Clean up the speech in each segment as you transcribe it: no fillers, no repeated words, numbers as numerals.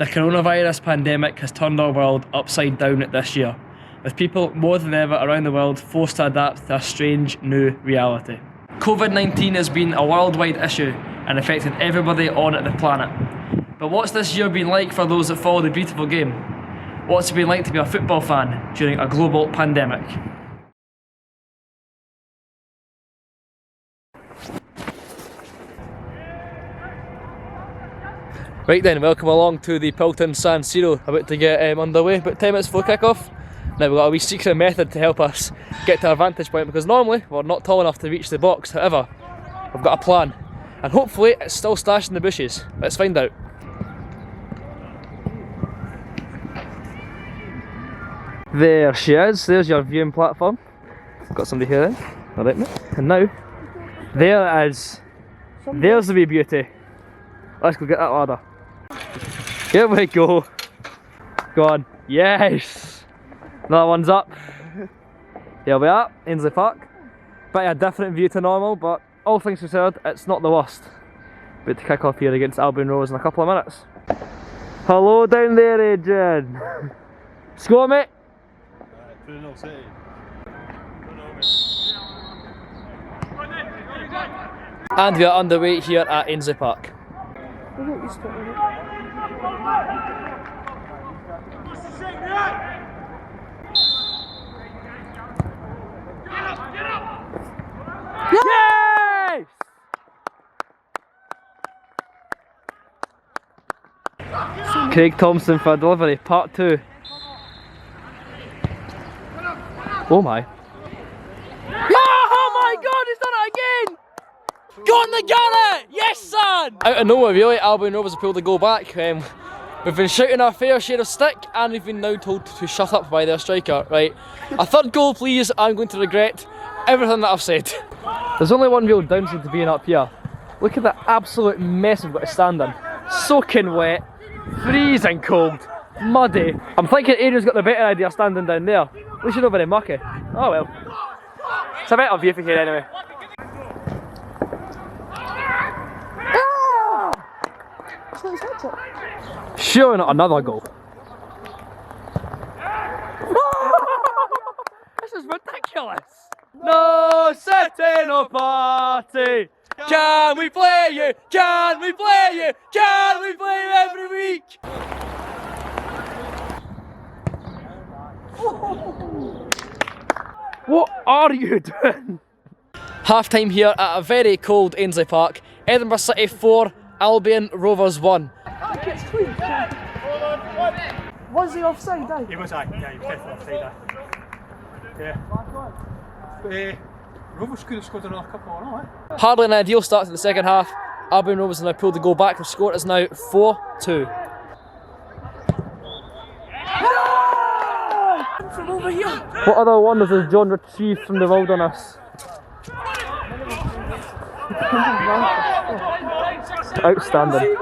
The coronavirus pandemic has turned our world upside down this year, with people more than ever around the world forced to adapt to a strange new reality. COVID-19 has been a worldwide issue and affected everybody on the planet. But what's this year been like for those that follow the beautiful game? What's it been like to be a football fan during a global pandemic? Right then, welcome along to the Pilton San Siro, about to get underway, about 10 minutes before kick-off. Now we've got a wee secret method to help us get to our vantage point, because normally we're not tall enough to reach the box. However, we've got a plan, and hopefully it's still stashed in the bushes. Let's find out. There she is, there's your viewing platform. Got somebody here then, alright mate. And now, there it is. There's the wee beauty. Let's go get that ladder. Here we go. Go on. Yes! Another one's up. Here we are, Ainsley Park. Bit of a different view to normal, but all things considered, it's not the worst. About to kick off here against Albion Rovers in a couple of minutes. Hello down there, Adrian. Score, mate. 2-0 City. And we are underway here at Ainsley Park. Yes! Craig Thompson for delivery, part 2. Oh my. Oh my god, he's done it again! Go on the Garrett! Yes, son! Out of nowhere, really, Albion Rovers have pulled the goal back. We've been shouting our fair share of stick, and we've been now told to shut up by their striker. Right, a third goal, please. I'm going to regret everything that I've said. There's only one real downside to being up here. Look at the absolute mess we've got to stand in. Soaking wet, freezing cold, muddy. I'm thinking Adrian's got the better idea of standing down there. At least you're not very mucky. Oh well. It's a better view for here anyway. Sure, not another goal. This is ridiculous. No city, no party. Can we play you? Can we play you? Can we play you every week? What are you doing? Half time here at a very cold Ainsley Park. Edinburgh City 4, Albion Rovers 1. I think it's clean. Was he offside, eh? He was, yeah, he was definitely offside, yeah. Rovers could have scored another couple or not, eh? Hardly an ideal start to the second half. Albion Rovers have now pulled the goal back. The score is now 4-2. From over here. What other wonders has John retrieved from the wilderness? Outstanding.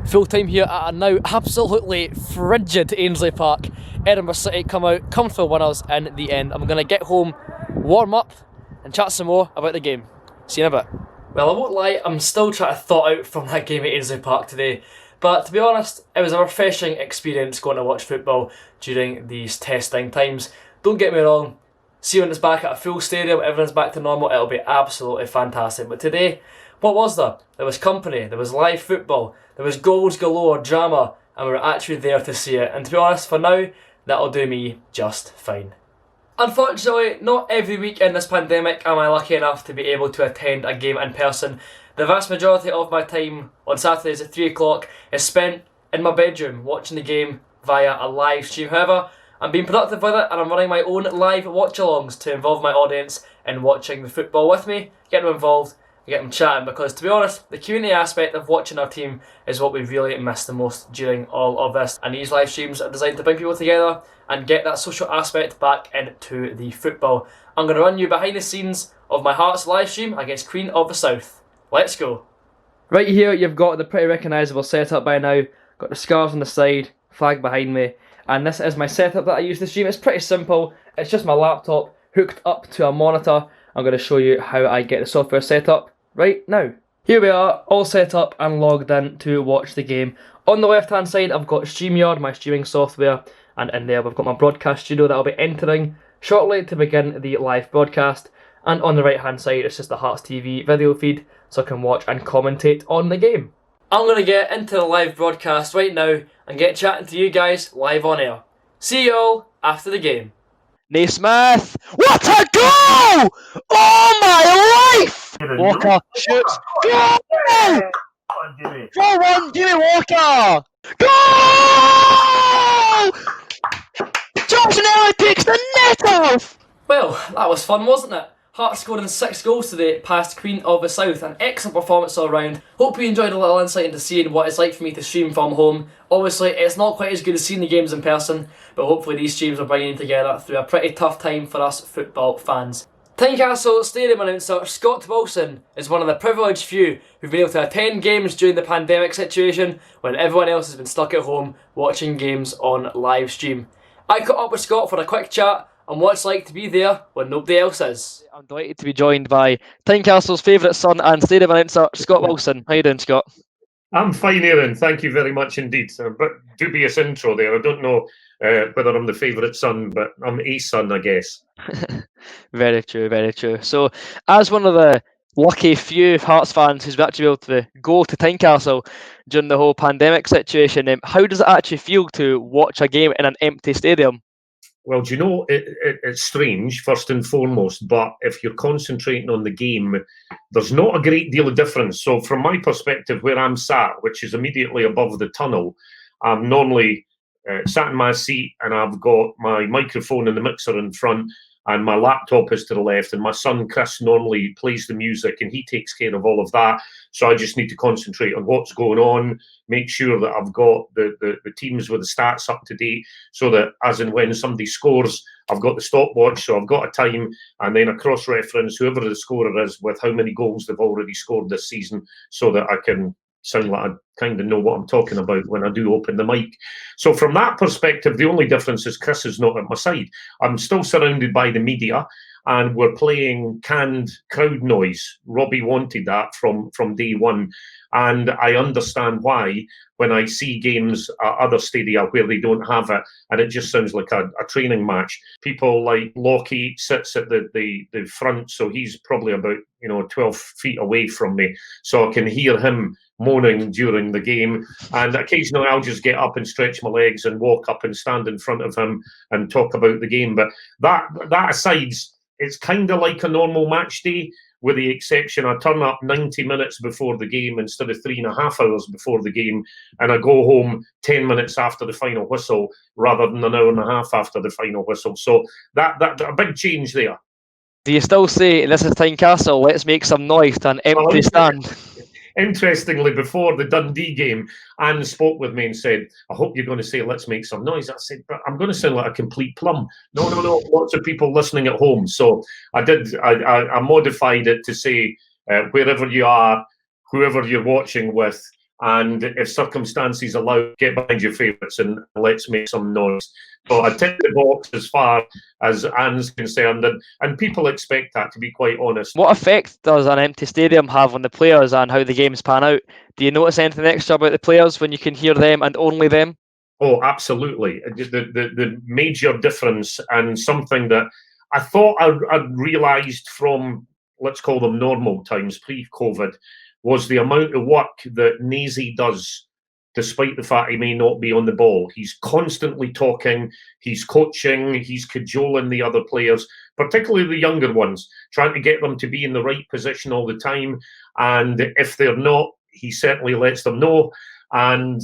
Full time here at a now absolutely frigid Ainsley Park. Edinburgh City come out comfortable winners in the end. I'm going to get home, warm up and chat some more about the game. See you in a bit. Well, I won't lie, I'm still trying to thaw out from that game at Ainsley Park today. But to be honest, it was a refreshing experience going to watch football during these testing times. Don't get me wrong, see when it's back at a full stadium, everyone's back to normal, it'll be absolutely fantastic. But today, what was there? There was company, there was live football, there was goals galore, drama, and we were actually there to see it. And to be honest, for now, that'll do me just fine. Unfortunately, not every week in this pandemic am I lucky enough to be able to attend a game in person. The vast majority of my time on Saturdays at 3 o'clock is spent in my bedroom watching the game via a live stream. However, I'm being productive with it and I'm running my own live watch-alongs to involve my audience in watching the football with me, get them involved, and get them chatting, because to be honest, the community aspect of watching our team is what we really miss the most during all of this. And these live streams are designed to bring people together and get that social aspect back into the football. I'm going to run you behind the scenes of my Hearts live stream against Queen of the South. Let's go. Right here you've got the pretty recognisable setup by now. Got the scarves on the side, flag behind me, and this is my setup that I use to stream. It's pretty simple, It's just my laptop hooked up to a monitor. I'm going to show you how I get the software set up right now. Here we are, all set up and logged in to watch the game. On the left hand side I've got StreamYard, my streaming software, and in there we've got my broadcast studio that I'll be entering shortly to begin the live broadcast. And on the right hand side it's just the Hearts TV video feed, so I can watch and commentate on the game. I'm going to get into the live broadcast right now and get chatting to you guys live on air. See you all after the game. Naismith, what a goal! Oh my life! Walker shoots. Goal! 4-1, Jimmy Walker! Goal! Johnson Elliott takes the net off! Well, that was fun, wasn't it? Hearts scoring 6 goals today past Queen of the South. An excellent performance all round. Hope you enjoyed a little insight into seeing what it's like for me to stream from home. Obviously, it's not quite as good as seeing the games in person, but hopefully these streams are bringing together through a pretty tough time for us football fans. Tynecastle Stadium announcer Scott Wilson is one of the privileged few who've been able to attend games during the pandemic situation when everyone else has been stuck at home watching games on live stream. I caught up with Scott for a quick chat on what it's like to be there when nobody else is. I'm delighted to be joined by Tynecastle's favourite son and stadium announcer, Scott Wilson. How you doing, Scott? I'm fine, Aaron. Thank you very much indeed. But dubious intro there. I don't know whether I'm the favourite son, but I'm a son, I guess. Very true, very true. So, as one of the lucky few Hearts fans who's actually able to go to Tynecastle during the whole pandemic situation, how does it actually feel to watch a game in an empty stadium? Well, do you know, it's strange, first and foremost, but if you're concentrating on the game, there's not a great deal of difference. So from my perspective, where I'm sat, which is immediately above the tunnel, I'm normally sat in my seat and I've got my microphone and the mixer in front and my laptop is to the left, and my son Chris normally plays the music and he takes care of all of that. So I just need to concentrate on what's going on, make sure that I've got the teams with the stats up to date, so that as and when somebody scores, I've got the stopwatch, so I've got a time, and then a cross-reference whoever the scorer is with how many goals they've already scored this season, so that I can sound like I kind of know what I'm talking about when I do open the mic. So from that perspective, the only difference is Chris is not at my side. I'm still surrounded by the media, and we're playing canned crowd noise. Robbie wanted that from day one, and I understand why when I see games at other stadia where they don't have it, and it just sounds like a training match. People like Lockie sits at the front, so he's probably about 12 feet away from me, so I can hear him moaning during the game, and occasionally I'll just get up and stretch my legs and walk up and stand in front of him and talk about the game. But that aside, it's kind of like a normal match day, with the exception I turn up 90 minutes before the game instead of 3.5 hours before the game, and I go home 10 minutes after the final whistle rather than an hour and a half after the final whistle. So that a big change there. Do you still say, this is Tynecastle, let's make some noise to an empty stand? Interestingly, before the Dundee game, Anne spoke with me and said, I hope you're going to say, let's make some noise. I said, but I'm going to sound like a complete plum. No, lots of people listening at home. So I modified it to say, wherever you are, whoever you're watching with, and if circumstances allow, get behind your favourites and let's make some noise. So I tick the box as far as Anne's concerned, and people expect that, to be quite honest. What effect does an empty stadium have on the players and how the games pan out? Do you notice anything extra about the players when you can hear them and only them? Oh, absolutely. The major difference, and something that I thought I'd realised from, let's call them normal times, pre-COVID, was the amount of work that Nazy does, despite the fact he may not be on the ball. He's constantly talking, he's coaching, he's cajoling the other players, particularly the younger ones, trying to get them to be in the right position all the time. And if they're not, he certainly lets them know. And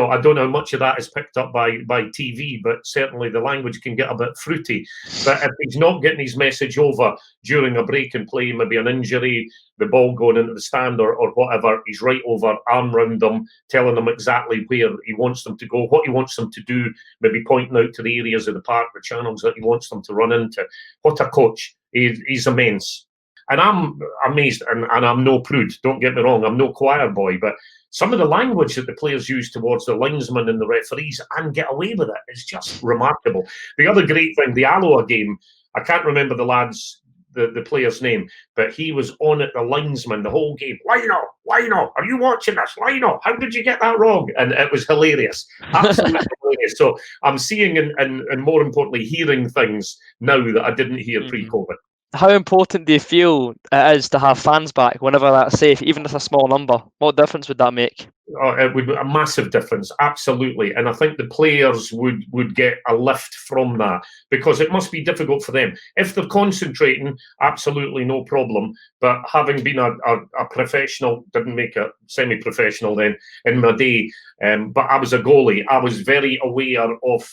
I don't know how much of that is picked up by TV, but certainly the language can get a bit fruity. But if he's not getting his message over during a break in play, maybe an injury, the ball going into the stand or whatever, he's right over, arm round them, telling them exactly where he wants them to go, what he wants them to do, maybe pointing out to the areas of the park, the channels that he wants them to run into. What a coach. He's immense. And I'm amazed, and I'm no prude, don't get me wrong, I'm no choir boy, but some of the language that the players use towards the linesmen and the referees and get away with it is just remarkable. The other great thing, the Alloa game, I can't remember the player's name, but he was on at the linesman the whole game. Lino, are you watching this? Lino, how did you get that wrong? And it was hilarious, absolutely hilarious. So I'm seeing and more importantly, hearing things now that I didn't hear pre-COVID. How important do you feel it is to have fans back whenever that's safe, even if it's a small number? What difference would that make? It would be a massive difference, absolutely. And I think the players would get a lift from that, because it must be difficult for them. If they're concentrating, absolutely no problem. But having been a professional, didn't make it semi-professional then in my day, but I was a goalie. I was very aware of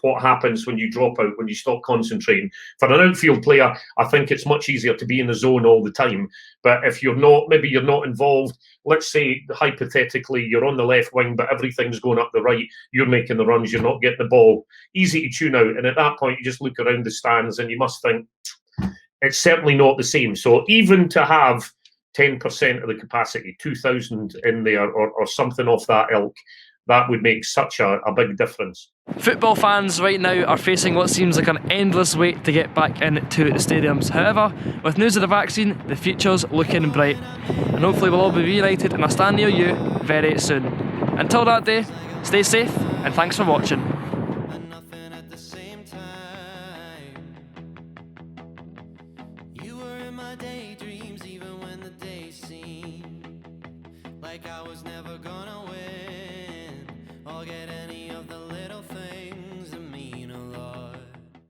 what happens when you drop out, when you stop concentrating. For an outfield player, I think it's much easier to be in the zone all the time. But if you're not, maybe you're not involved, let's say hypothetically you're on the left wing, but everything's going up the right, you're making the runs, you're not getting the ball, easy to tune out. And at that point, you just look around the stands and you must think, it's certainly not the same. So even to have 10% of the capacity, 2,000 in there or something off that ilk, that would make such a big difference. Football fans right now are facing what seems like an endless wait to get back into the stadiums. However, with news of the vaccine, the future's looking bright, and hopefully we'll all be reunited in a stand near you very soon. Until that day, stay safe and thanks for watching. Like I was never gonna